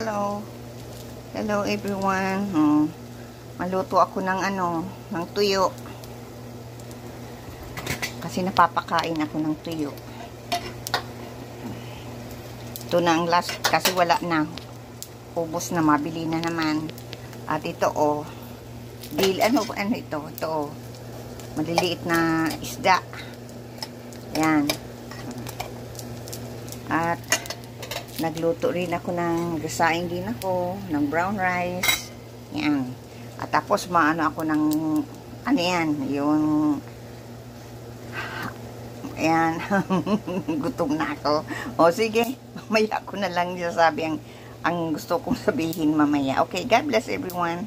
Hello. Hello everyone. Maluto ako ng ng tuyo. Kasi napapakain ako ng tuyo. Ito na ang last kasi wala na. Ubos na, mabili na naman. At ito ano ito? Ito maliliit na isda. Yan. At nagluto rin ako gasaing din ako ng brown rice. Yan. At tapos maano ako ng yung ayan. Gutom na ako. O sige, mamaya ko na lang sasabi ang gusto kong sabihin mamaya. Okay, God bless everyone.